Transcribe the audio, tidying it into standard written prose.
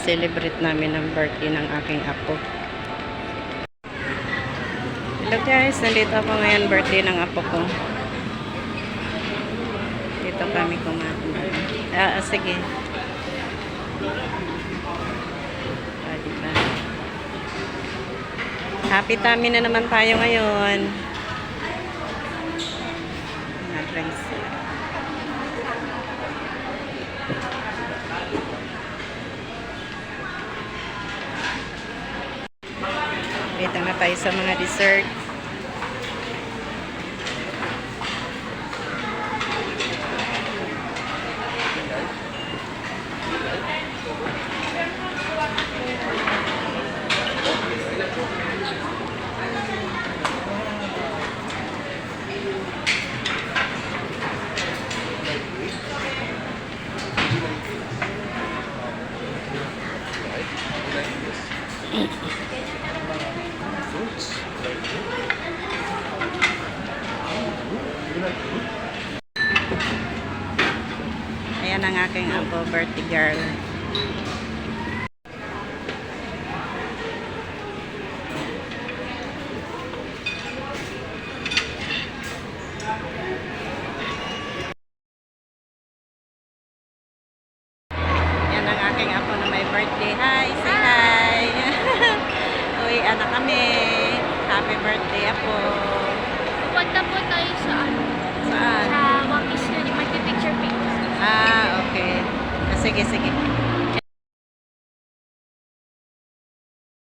celebrate namin ng birthday ng aking apo. Hello guys, nandito ako ngayon, birthday ng apo ko. Dito kami kumain. Sige. Diba? Happy tummy na naman tayo ngayon. Drinks. Dito na tayo sa mga dessert. Ayan ang aking apo, birthday girl. Ayan ang aking apo na may birthday. Hi, say hi. Uy, anak kami. Happy birthday, apo. Pupunta po tayo sa Saan? Sa Wakis na magpipicture picture. Okay. Sige, sige.